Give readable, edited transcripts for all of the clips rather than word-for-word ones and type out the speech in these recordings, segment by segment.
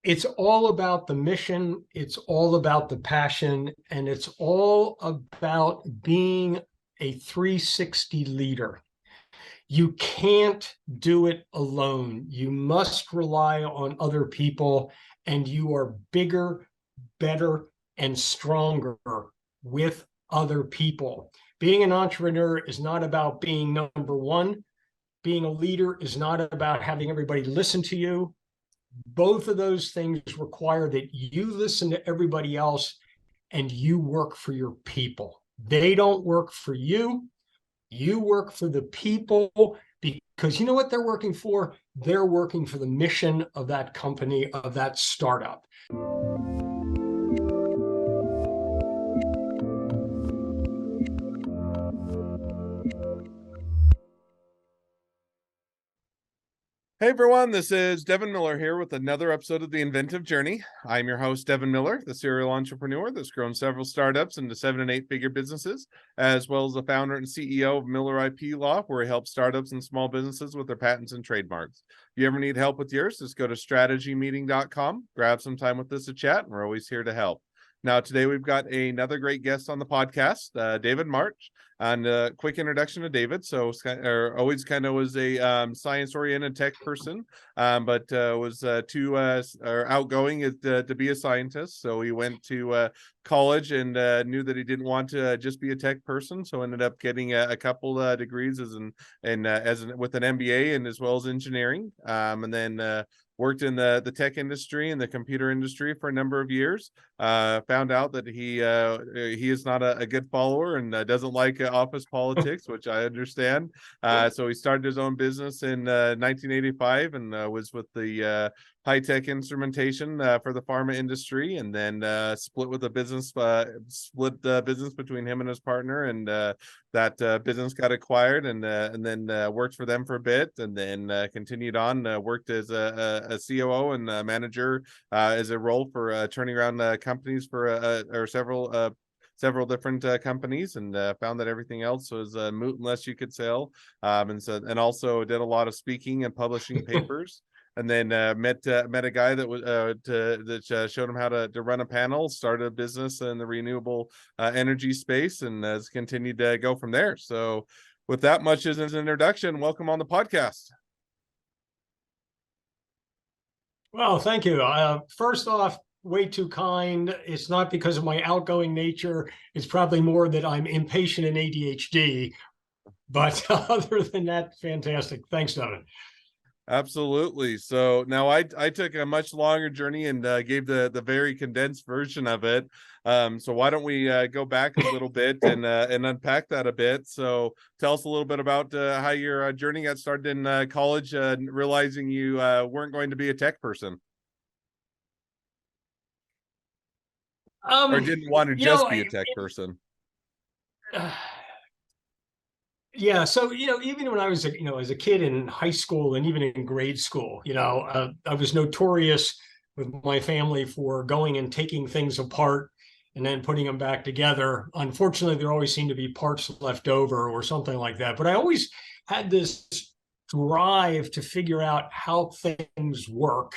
It's all about the mission, it's all about the passion, and it's all about being a 360 leader. You can't do it alone. You must rely on other people, and you are bigger, better, and stronger with other people. Being an entrepreneur is not about being number one. Being a leader is not about having everybody listen to you. Both of those things require that you listen to everybody else and you work for your people. They don't work for you. You work for the people because you know what they're working for? They're working for the mission of that company, of that startup. Hey everyone, this is Devin Miller here with another episode of The Inventive Journey. I'm your host, Devin Miller, the serial entrepreneur that's grown several startups into 7- and 8-figure businesses, as well as the founder and CEO of Miller IP Law, where he helps startups and small businesses with their patents and trademarks. If you ever need help with yours, just go to strategymeeting.com, grab some time with us to chat, and we're always here to help. Now, today we've got another great guest on the podcast, David March. And a quick introduction to David. So always kind of was a science-oriented tech person, but was too outgoing to be a scientist. So he went to college and knew that he didn't want to just be a tech person. So ended up getting a couple degrees with an MBA and as well as engineering. And then worked in the tech industry and the computer industry for a number of years. Found out that he is not a good follower and doesn't like office politics, which I understand. So he started his own business in 1985 and was with the high-tech instrumentation for the pharma industry, and then split the business between him and his partner, and that business got acquired, and then worked for them for a bit, and then continued on, worked as a COO and manager as a role for turning around companies for several different companies, and found that everything else was moot unless you could sell, and also did a lot of speaking and publishing papers. And then met a guy that showed him how to run a panel, started a business in the renewable energy space, and has continued to go from there. So with that much as an introduction, welcome on the podcast. Well, thank you. First off, way too kind. It's not because of my outgoing nature. It's probably more that I'm impatient and ADHD. But other than that, fantastic. Thanks, Devin. Absolutely. So now I took a much longer journey and gave the very condensed version of it. So why don't we go back a little bit and unpack that a bit? So tell us a little bit about how your journey got started in college, realizing you weren't going to be a tech person, or didn't want to just be a tech person. Yeah, so even when I was as a kid in high school and even in grade school, I was notorious with my family for going and taking things apart and then putting them back together. Unfortunately, there always seemed to be parts left over or something like that. But I always had this drive to figure out how things work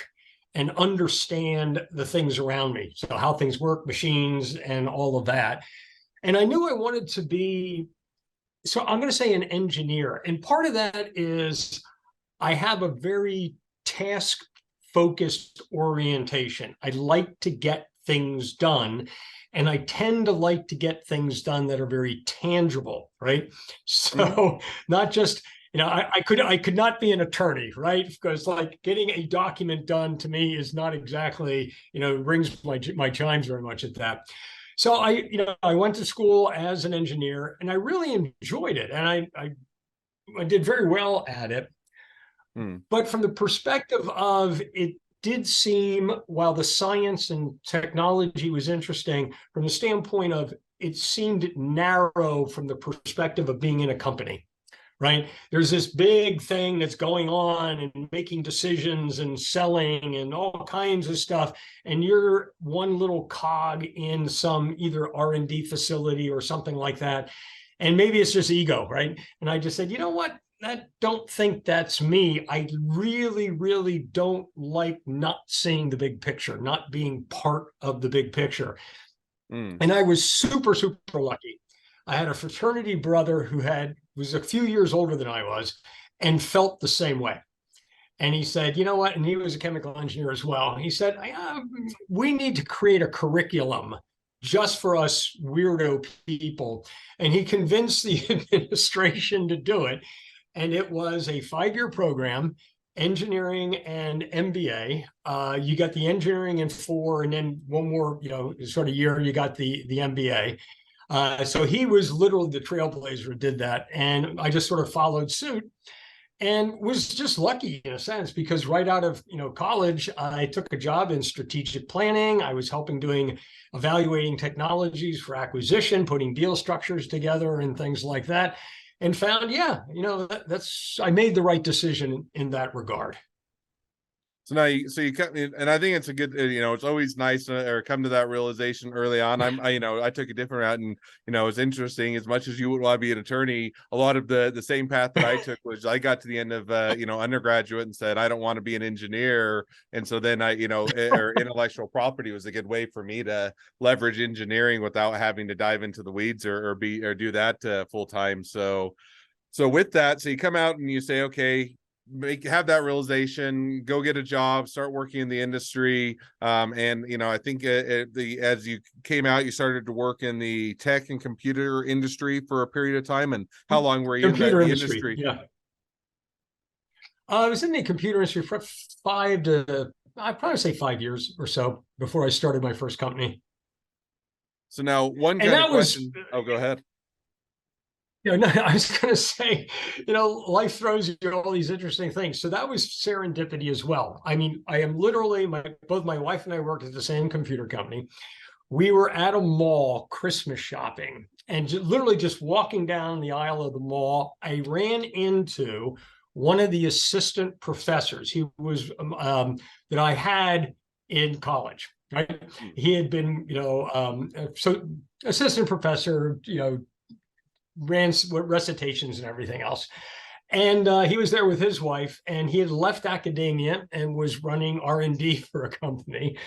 and understand the things around me. So how things work, machines, and all of that. And I knew I wanted to be, so I'm going to say, an engineer. And part of that is I have a very task focused orientation. I like to get things done. And I tend to like to get things done that are very tangible, right? So not just, I could not be an attorney, right? Because like getting a document done to me is not exactly, rings my chimes very much at that. So I went to school as an engineer and I really enjoyed it. And I did very well at it. But from the perspective of it did seem, while the science and technology was interesting, from the standpoint of it seemed narrow from the perspective of being in a company, right? There's this big thing that's going on and making decisions and selling and all kinds of stuff. And you're one little cog in some either R&D facility or something like that. And maybe it's just ego, right? And I just said, you know what? I don't think that's me. I really, really don't like not seeing the big picture, not being part of the big picture. Mm. And I was super, super lucky. I had a fraternity brother who was a few years older than I was and felt the same way. And he said, you know what? And he was a chemical engineer as well. He said, we need to create a curriculum just for us weirdo people. And he convinced the administration to do it. And it was a 5-year program, engineering and MBA. You got the engineering in 4, and then one more, sort of year, you got the MBA. So he was literally the trailblazer who did that. And I just sort of followed suit and was just lucky in a sense, because right out of college, I took a job in strategic planning. I was evaluating technologies for acquisition, putting deal structures together and things like that, and found, I made the right decision in that regard. So now you cut me, and I think it's a good, it's always nice to or come to that realization early on. I took a different route, and it's interesting. As much as you would want to be an attorney, a lot of the same path that I took was I got to the end of undergraduate and said I don't want to be an engineer, and so then or intellectual property was a good way for me to leverage engineering without having to dive into the weeds or do that full time. So with that, so you come out and you say, okay, have that realization, go get a job, start working in the industry. And I think as you came out, you started to work in the tech and computer industry for a period of time. And how long were you in the industry? Yeah, I was in the computer industry for I'd probably say 5 years or so before I started my first company. So now one kind of question. Oh, go ahead. No, I was going to say, life throws you all these interesting things. So that was serendipity as well. I mean, I am literally, both my wife and I worked at the same computer company. We were at a mall Christmas shopping, and literally just walking down the aisle of the mall, I ran into one of the assistant professors. He was that I had in college. Right? He had been, so assistant professor, ran recitations and everything else. And he was there with his wife, and he had left academia and was running R&D for a company.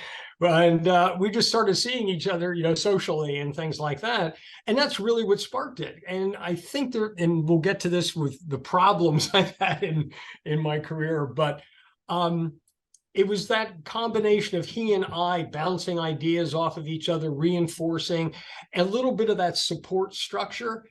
And we just started seeing each other, socially and things like that. And that's really what sparked it. And I think and we'll get to this with the problems I've had in my career, but it was that combination of he and I bouncing ideas off of each other, reinforcing a little bit of that support structure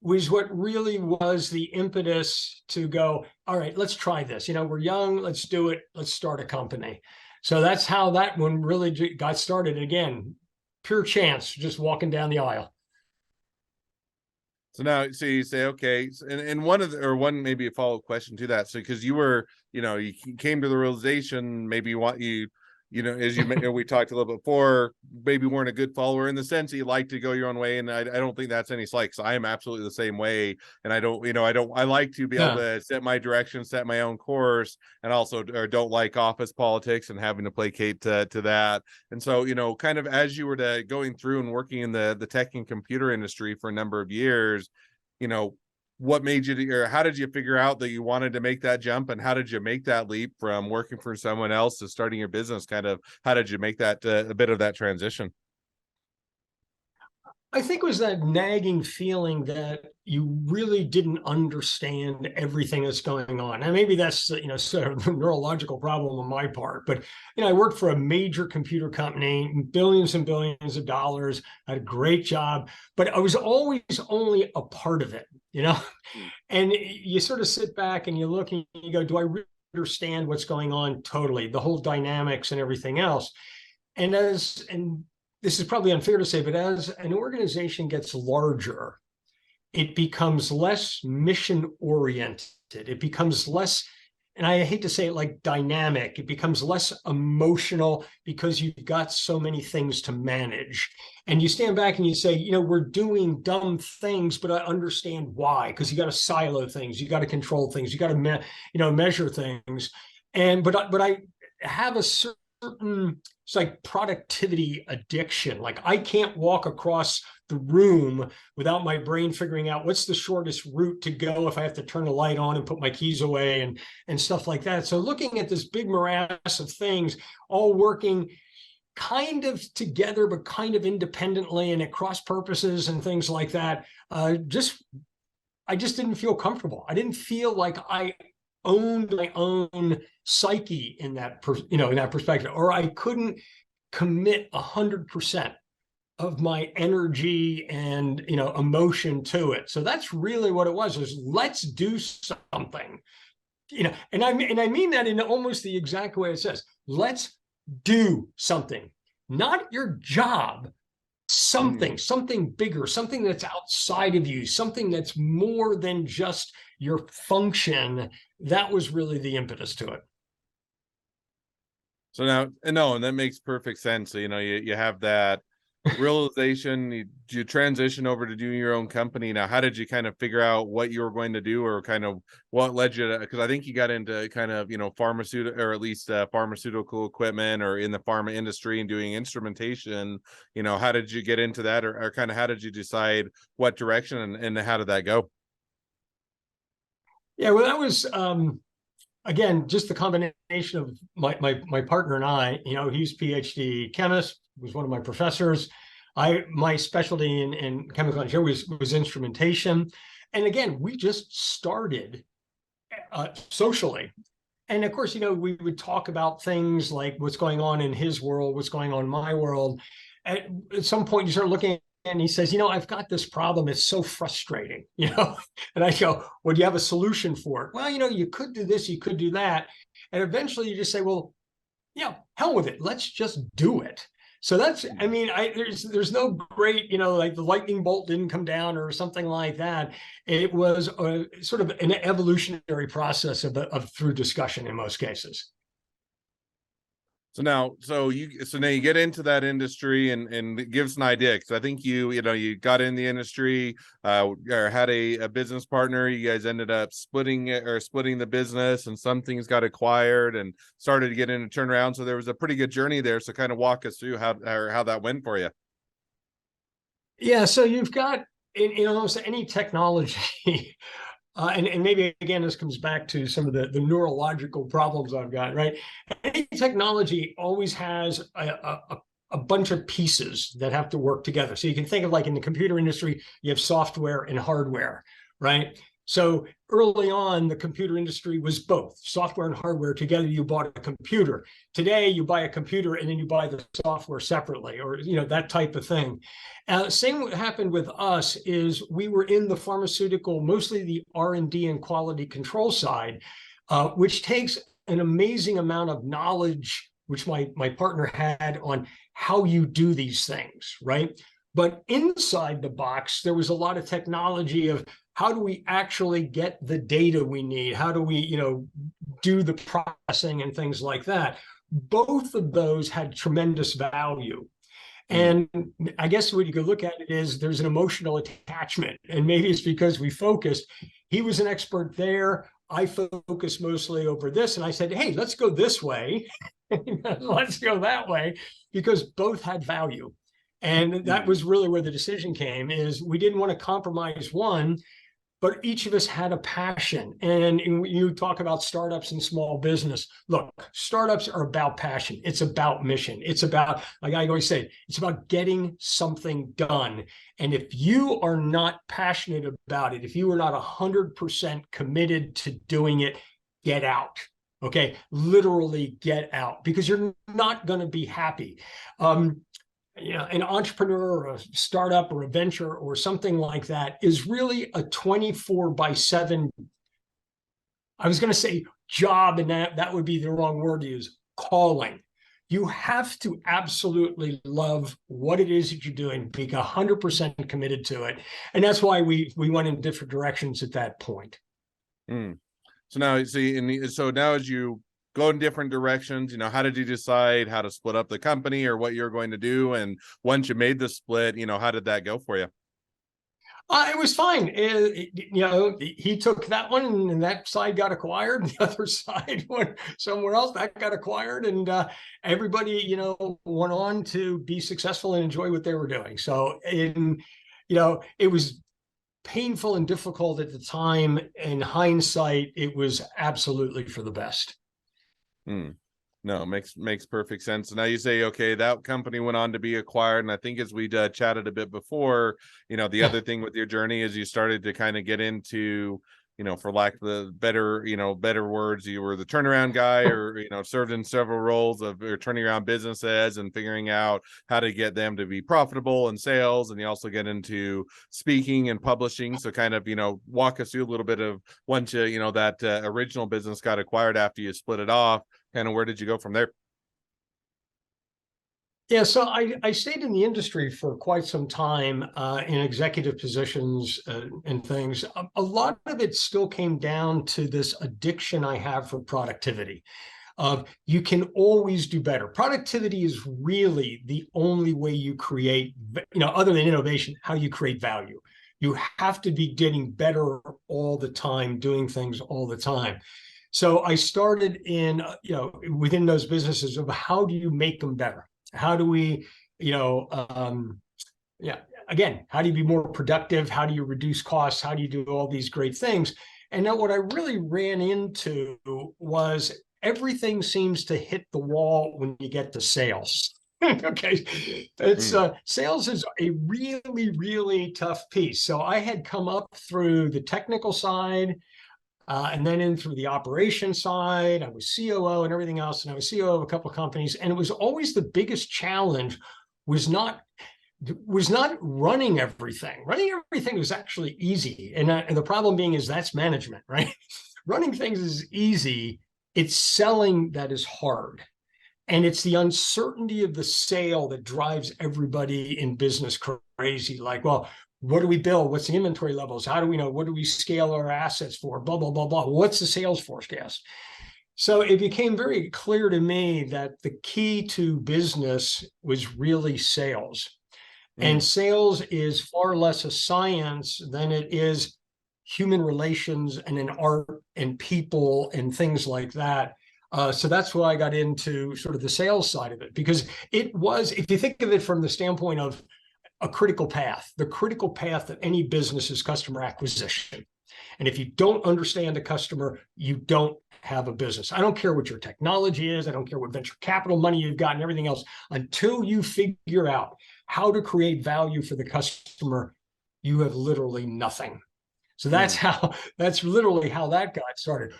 was what really was the impetus to go, all right, let's try this. We're young, let's do it. Let's start a company. So that's how that one really got started. Again, pure chance, just walking down the aisle. So now, so you say, okay, and one maybe a follow-up question to that. So because you were, you came to the realization, maybe as we talked a little bit before, maybe weren't a good follower in the sense that you like to go your own way. And I don't think that's any slight, because I am absolutely the same way. And I like to be able to set my direction, set my own course, and also don't like office politics and having to placate to that. And so, kind of as you were going through and working in the tech and computer industry for a number of years, what made you, or how did you figure out that you wanted to make that jump, and how did you make that leap from working for someone else to starting your business? Kind of, how did you make that a bit of that transition? I think it was that nagging feeling that you really didn't understand everything that's going on. And maybe that's, sort of a neurological problem on my part, but, I worked for a major computer company, billions and billions of dollars. I had a great job, but I was always only a part of it, and you sort of sit back and you look and you go, do I really understand what's going on? Totally. The whole dynamics and everything else. And this is probably unfair to say, but as an organization gets larger, it becomes less mission oriented. It becomes less, and I hate to say it, like dynamic. It becomes less emotional because you've got so many things to manage. And you stand back and you say, we're doing dumb things, but I understand why, because you got to silo things, you got to control things, you got to measure things. But I have a certain certain, it's like productivity addiction. Like I can't walk across the room without my brain figuring out what's the shortest route to go if I have to turn the light on and put my keys away and stuff like that. So looking at this big morass of things all working kind of together, but kind of independently and at cross purposes and things like that, I just didn't feel comfortable. I didn't feel like I owned my own psyche in that, in that perspective, or I couldn't commit 100% of my energy and emotion to it. So that's really what it was: is let's do something, and I mean that in almost the exact way it says. Let's do something, not your job, something bigger, something that's outside of you, something that's more than just your function. That was really the impetus to it. So now, no, and that makes perfect sense. So, you have that realization, you transition over to doing your own company. Now, how did you kind of figure out what you were going to do, or kind of what led you to, because I think you got into kind of, pharmaceutical, or at least pharmaceutical equipment, or in the pharma industry and doing instrumentation. How did you get into that, or kind of how did you decide what direction, and how did that go? Yeah, well, that was, again, just the combination of my partner and I. He's PhD chemist, was one of my professors. My specialty in chemical engineering was instrumentation. And again, we just started socially. And of course, we would talk about things like what's going on in his world, what's going on in my world. At some point, you start looking, and he says, I've got this problem. It's so frustrating, And I go, well, do you have a solution for it? Well, you could do this, you could do that. And eventually you just say, well, hell with it. Let's just do it. So that's, there's no great, like the lightning bolt didn't come down or something like that. It was a sort of an evolutionary process of through discussion in most cases. So now you get into that industry, and it gives an idea, because I think you got in the industry, or had a business partner. You guys ended up splitting the business, and some things got acquired and started to get into turnaround. So there was a pretty good journey there. So kind of walk us through how that went for you. Yeah, so you've got in almost any technology. And maybe again, this comes back to some of the neurological problems I've got, right? Any technology always has a bunch of pieces that have to work together. So you can think of, like, in the computer industry, you have software and hardware, right? So early on, the computer industry was both software and hardware together. You bought a computer. Today, you buy a computer and then you buy the software separately, or that type of thing. Same what happened with us is we were in the pharmaceutical, mostly the R&D and quality control side, which takes an amazing amount of knowledge, which my partner had, on how you do these things, right? But inside the box, there was a lot of technology of how do we actually get the data we need? How do we, do the processing and things like that? Both of those had tremendous value. And I guess what you could look at it is there's an emotional attachment. And maybe it's because we focused. He was an expert there. I focused mostly over this. And I said, hey, let's go this way. Let's go that way, because both had value. And that was really where the decision came, is we didn't want to compromise one, but each of us had a passion. And you talk about startups and small business. Look, startups are about passion. It's about mission. It's about, like I always say, it's about getting something done. And if you are not passionate about it, if you are not 100% committed to doing it, get out. Okay, literally get out, because you're not going to be happy. An entrepreneur or a startup or a venture or something like that is really a 24/7, I was going to say job, and that would be the wrong word to use, calling. You have to absolutely love what it is that you're doing, be 100% committed to it. And that's why we went in different directions at that point. So now, so now as you go in different directions, how did you decide how to split up the company or what you're going to do? And once you made the split, how did that go for you? It was fine. He took that one, and that side got acquired. The other side went somewhere else. That got acquired, and everybody, went on to be successful and enjoy what they were doing. So, it was painful and difficult at the time. In hindsight, it was absolutely for the best. Hmm. No, makes perfect sense. Now you say, okay, that company went on to be acquired, and I think as we chatted a bit before, the other thing with your journey is you started to kind of get into, for lack of the better words, you were the turnaround guy, or served in several roles of turning around businesses and figuring out how to get them to be profitable in sales, and you also get into speaking and publishing. So kind of walk us through a little bit of once that original business got acquired after you split it off. Kind of where did you go from there? Yeah, so I stayed in the industry for quite some time in executive positions and things. A lot of it still came down to this addiction I have for productivity. You can always do better. Productivity is really the only way you create, other than innovation, how you create value. You have to be getting better all the time, doing things all the time. So I started in, within those businesses of how do you make them better? How do we, yeah, again, how do you be more productive? How do you reduce costs? How do you do all these great things? And now what I really ran into was everything seems to hit the wall when you get to sales. Okay. It's sales is a really, really tough piece. So I had come up through the technical side, and then in through the operation side. I was COO and everything else, and I was COO of a couple of companies. And it was always the biggest challenge was not running everything. Running everything was actually easy, and the problem being is that's management, right? Running things is easy. It's selling that is hard. And it's the uncertainty of the sale that drives everybody in business crazy. Like, well, what do we build? What's the inventory levels? How do we know? What do we scale our assets for? Blah, blah, blah, blah. What's the sales forecast? So it became very clear to me that the key to business was really sales. And sales is far less a science than it is human relations and an art and people and things like that. So that's why I got into sort of the sales side of it, because it was, if you think of it from the standpoint of a critical path, the critical path of any business is customer acquisition. And if you don't understand the customer, you don't have a business. I don't care what your technology is. I don't care what venture capital money you've got and everything else. Until you figure out how to create value for the customer, you have literally nothing. So that's literally how that got started.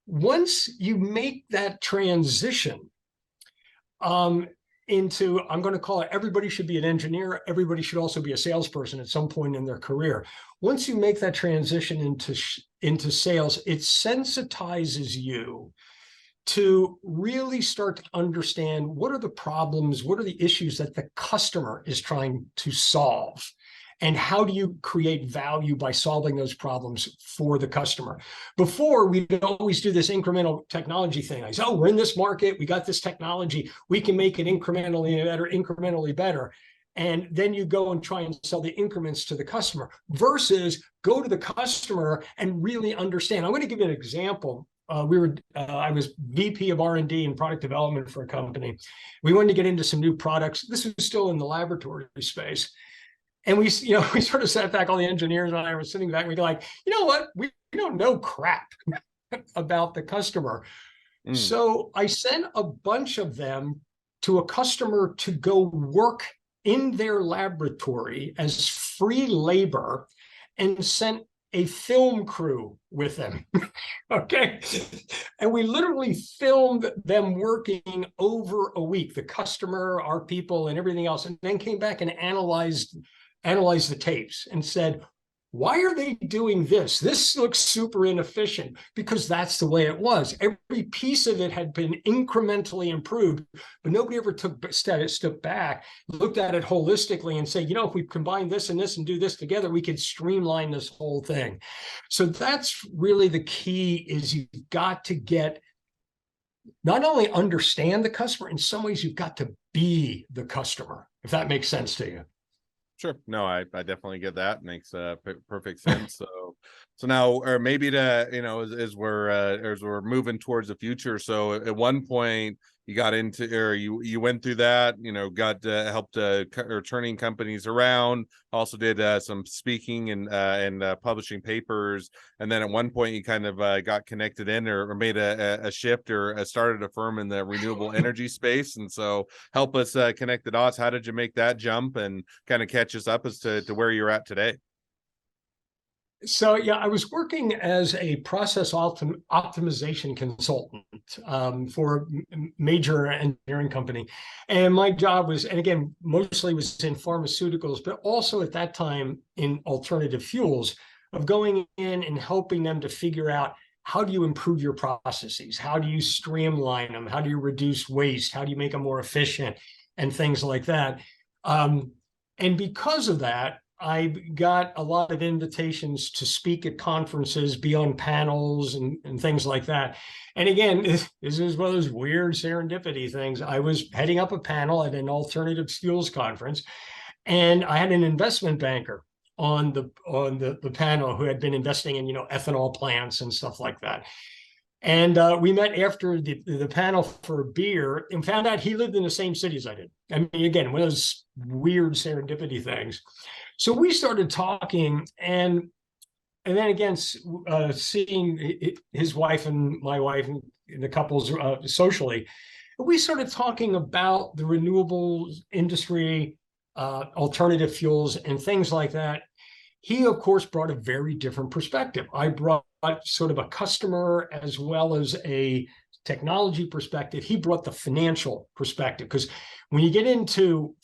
Once you make that transition into, I'm going to call it, everybody should be an engineer. Everybody should also be a salesperson at some point in their career. Once you make that transition into sales, it sensitizes you to really start to understand what are the problems, what are the issues that the customer is trying to solve, and how do you create value by solving those problems for the customer. Before, we'd always do this incremental technology thing. I say, oh, we're in this market, we got this technology, we can make it incrementally better. And then you go and try and sell the increments to the customer versus go to the customer and really understand. I'm going to give you an example. I was VP of R&D and product development for a company. We wanted to get into some new products. This was still in the laboratory space. And we sort of sat back, all the engineers and I were sitting back, and we go like, you know what? We don't know crap about the customer. So I sent a bunch of them to a customer to go work in their laboratory as free labor and sent a film crew with them. Okay. And we literally filmed them working over a week, the customer, our people, and everything else, and then came back and analyzed the tapes and said, why are they doing this? This looks super inefficient, because that's the way it was. Every piece of it had been incrementally improved, but nobody ever took a step back, looked at it holistically and said, if we combine this and this and do this together, we could streamline this whole thing. So that's really the key, is you've got to not only understand the customer, in some ways you've got to be the customer, if that makes sense to you. Sure. No, I definitely get that. Makes perfect sense. So now, or maybe to, as we're moving towards the future. So at one point you got into, or you went through that, got helped or turning companies around. Also did some speaking and publishing papers. And then at one point you kind of got connected in, or made a shift, or started a firm in the renewable energy space. And so help us connect the dots. How did you make that jump, and kind of catch us up as to where you're at today? So yeah, I was working as a process optimization consultant for a major engineering company, and my job was, and again, mostly was in pharmaceuticals, but also at that time in alternative fuels, of going in and helping them to figure out how do you improve your processes, how do you streamline them, how do you reduce waste, how do you make them more efficient, and things like that. And because of that, I got a lot of invitations to speak at conferences, be on panels and things like that. And again, this is one of those weird serendipity things. I was heading up a panel at an alternative fuels conference, and I had an investment banker on the panel who had been investing in ethanol plants and stuff like that. And we met after the panel for a beer and found out he lived in the same city as I did. I mean, again, one of those weird serendipity things. So we started talking, and then again, seeing his wife and my wife and the couples socially, we started talking about the renewables industry, alternative fuels, and things like that. He, of course, brought a very different perspective. I brought sort of a customer as well as a technology perspective. He brought the financial perspective, because when you get into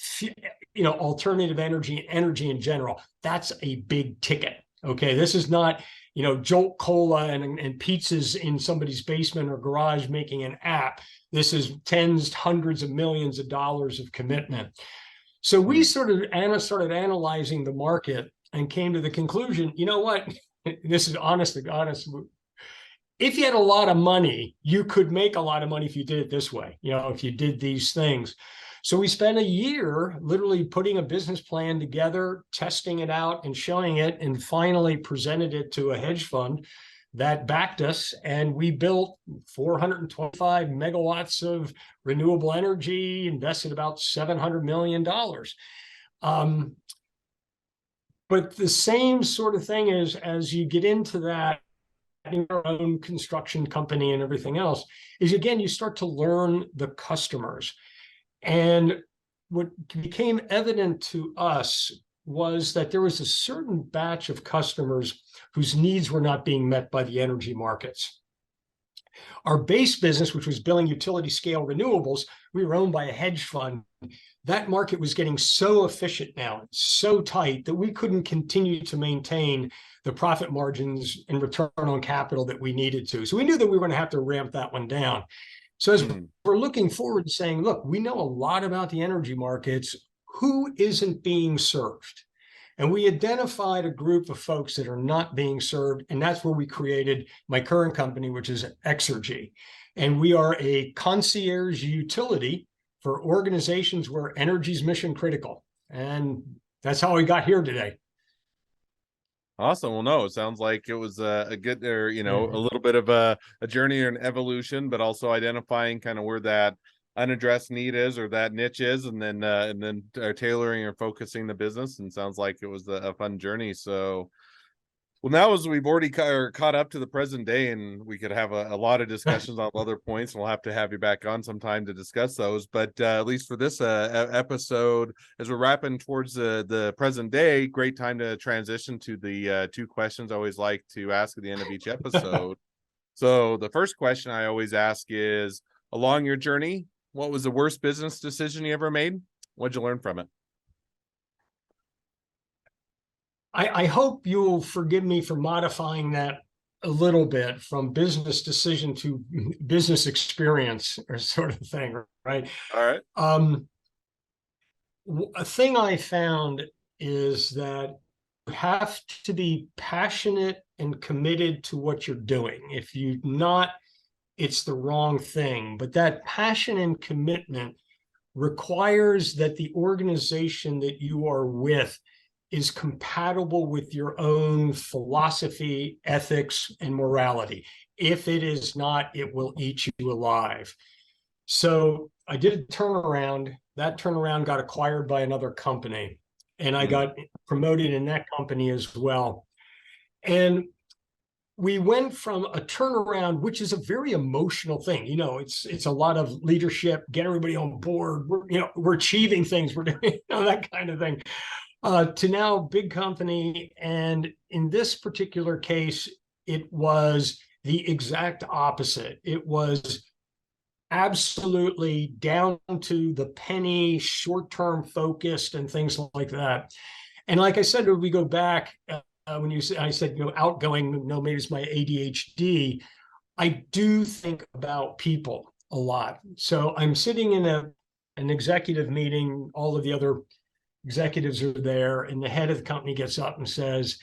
alternative energy in general, that's a big ticket. Okay, this is not Jolt Cola and pizzas in somebody's basement or garage making an app. This is tens, hundreds of millions of dollars of commitment. So we started analyzing the market and came to the conclusion, you know what? This is honest. If you had a lot of money, you could make a lot of money if you did it this way, if you did these things. So we spent a year literally putting a business plan together, testing it out and showing it, and finally presented it to a hedge fund that backed us. And we built 425 megawatts of renewable energy, invested about $700 million. But the same sort of thing is, as you get into that, having your own construction company and everything else, is again, you start to learn the customers. And what became evident to us was that there was a certain batch of customers whose needs were not being met by the energy markets. Our base business, which was billing utility scale renewables, we were owned by a hedge fund. That market was getting so efficient now, so tight, that we couldn't continue to maintain the profit margins and return on capital that we needed to. So we knew that we were going to have to ramp that one down. So as we're looking forward to saying, look, we know a lot about the energy markets. Who isn't being served? And we identified a group of folks that are not being served. And that's where we created my current company, which is Exergy. And we are a concierge utility for organizations where energy is mission critical. And that's how we got here today. Awesome. Well, no, it sounds like it was a good, or a little bit of a journey or an evolution, but also identifying kind of where that unaddressed need is, or that niche is, and then tailoring or focusing the business. And sounds like it was a fun journey. So, well, now as we've already caught up to the present day, and we could have a lot of discussions on other points, and we'll have to have you back on sometime to discuss those. But at least for this episode, as we're wrapping towards the present day, great time to transition to the two questions I always like to ask at the end of each episode. So the first question I always ask is, along your journey, what was the worst business decision you ever made? What'd you learn from it? I hope you'll forgive me for modifying that a little bit from business decision to business experience, or sort of thing, right? All right. A thing I found is that you have to be passionate and committed to what you're doing. If you're not, it's the wrong thing. But that passion and commitment requires that the organization that you are with is compatible with your own philosophy, ethics, and morality. If it is not, it will eat you alive. So I did a turnaround. That turnaround got acquired by another company, and I got promoted in that company as well. And we went from a turnaround, which is a very emotional thing. It's a lot of leadership, get everybody on board. We're achieving things. We're doing that kind of thing. To now big company. And in this particular case, it was the exact opposite. It was absolutely down to the penny, short-term focused and things like that. And like I said, when we go back, when I said, outgoing, maybe it's my ADHD, I do think about people a lot. So I'm sitting in an executive meeting, all of the other executives are there, and the head of the company gets up and says,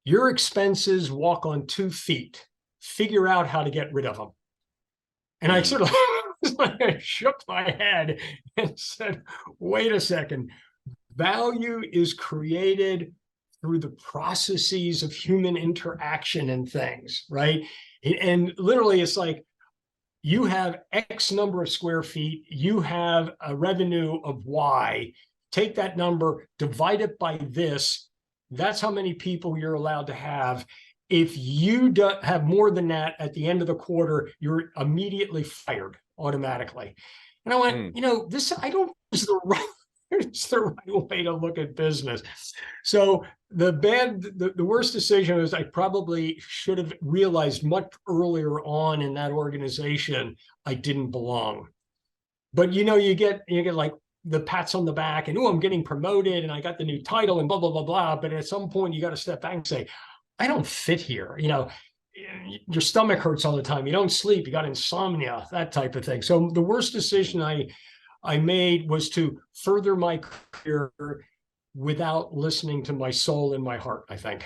your expenses walk on 2 feet. Figure out how to get rid of them. And I sort of I shook my head and said, wait a second. Value is created through the processes of human interaction and things, right? And literally, it's like you have X number of square feet, you have a revenue of Y. Take that number, divide it by this. That's how many people you're allowed to have. If you have more than that at the end of the quarter, you're immediately fired automatically. And I went, this I don't think is the right way to look at business. So the worst decision is I probably should have realized much earlier on in that organization I didn't belong. But you get like the pats on the back and, I'm getting promoted and I got the new title and blah, blah, blah, blah. But at some point you got to step back and say, I don't fit here. Your stomach hurts all the time. You don't sleep. You got insomnia, that type of thing. So the worst decision I made was to further my career without listening to my soul and my heart, I think.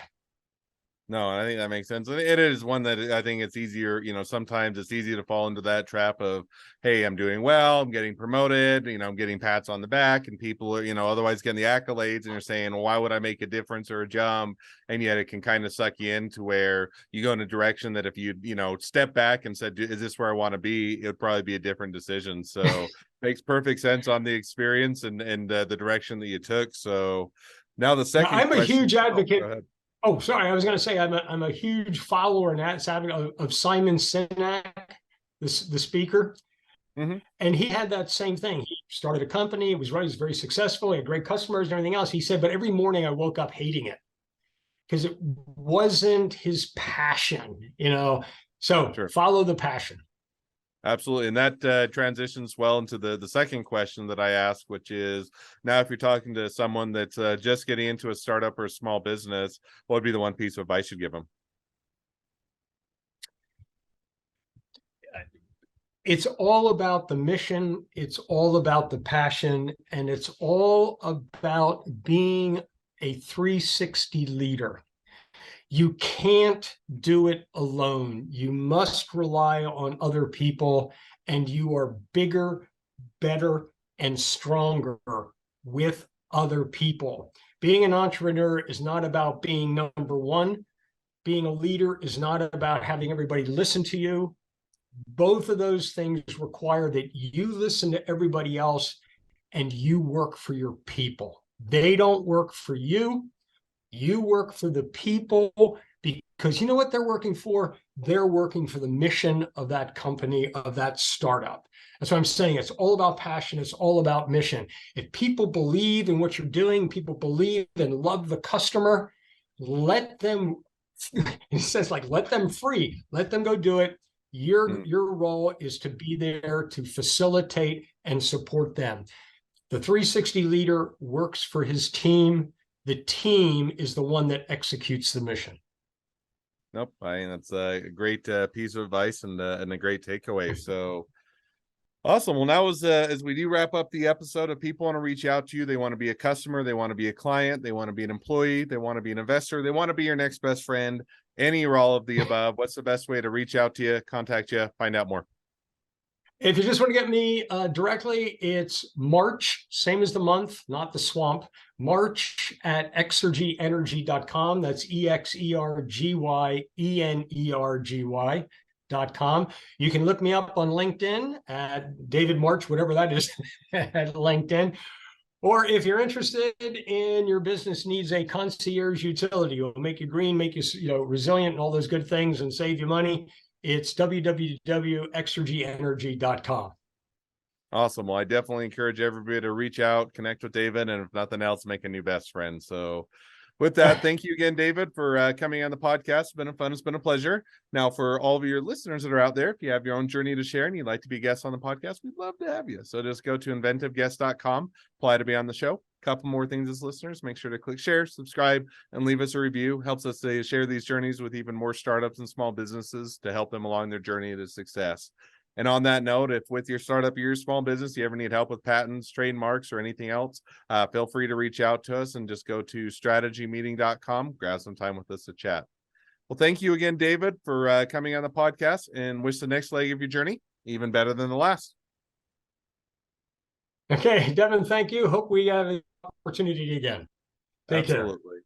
No, I think that makes sense. It is one that I think it's easier, sometimes it's easy to fall into that trap of, hey, I'm doing well, I'm getting promoted, I'm getting pats on the back, and people are, otherwise getting the accolades, and you're saying, well, why would I make a difference or a jump? And yet it can kind of suck you into where you go in a direction that if you, step back and said, is this where I want to be? It would probably be a different decision. So makes perfect sense on the experience and the direction that you took. So now the second I'm a huge advocate. Oh, sorry. I was going to say I'm a huge follower and advocate of Simon Sinek, the speaker. Mm-hmm. And he had that same thing. He started a company. It was right. He was very successful. He had great customers and everything else. He said, but every morning I woke up hating it because it wasn't his passion, So sure. Follow the passion. Absolutely. And that transitions well into the second question that I ask, which is, now if you're talking to someone that's just getting into a startup or a small business, what would be the one piece of advice you'd give them? It's all about the mission. It's all about the passion. And it's all about being a 360 leader. You can't do it alone. You must rely on other people, and you are bigger, better, and stronger with other people. Being an entrepreneur is not about being number one. Being a leader is not about having everybody listen to you. Both of those things require that you listen to everybody else and you work for your people. They don't work for you. You work for the people, because you know what they're working for? They're working for the mission of that company, of that startup. That's what I'm saying. It's all about passion. It's all about mission. If people believe in what you're doing, people believe and love the customer, let them, it says like, let them free, let them go do it. Your role is to be there to facilitate and support them. The 360 leader works for his team. The team is the one that executes the mission. Nope. I mean, that's a great piece of advice and a great takeaway. So awesome. Well, now as we do wrap up the episode, if people want to reach out to you, they want to be a customer, they want to be a client, they want to be an employee, they want to be an investor, they want to be your next best friend, any or all of the above, what's the best way to reach out to you, contact you, find out more? If you just want to get me directly, it's March, same as the month, not the swamp, March at exergyenergy.com. That's EXERGYENERGY.com. You can look me up on LinkedIn at David March, whatever that is, at LinkedIn. Or if you're interested in your business needs a concierge utility, will make you green, make you, resilient and all those good things and save you money, it's www.exergyenergy.com. Awesome. Well, I definitely encourage everybody to reach out, connect with David, and if nothing else, make a new best friend. So with that, thank you again, David, for coming on the podcast. It's been fun. It's been a pleasure. Now, for all of your listeners that are out there, if you have your own journey to share and you'd like to be guests on the podcast, we'd love to have you. So just go to inventiveguest.com, apply to be on the show. A couple more things as listeners, make sure to click share, subscribe, and leave us a review. Helps us to share these journeys with even more startups and small businesses to help them along their journey to success. And on that note, if with your startup or your small business, you ever need help with patents, trademarks, or anything else, feel free to reach out to us and just go to strategymeeting.com, grab some time with us to chat. Well, thank you again, David, for coming on the podcast, and wish the next leg of your journey even better than the last. Okay, Devin, thank you. Hope we have an opportunity again. Take care. Absolutely.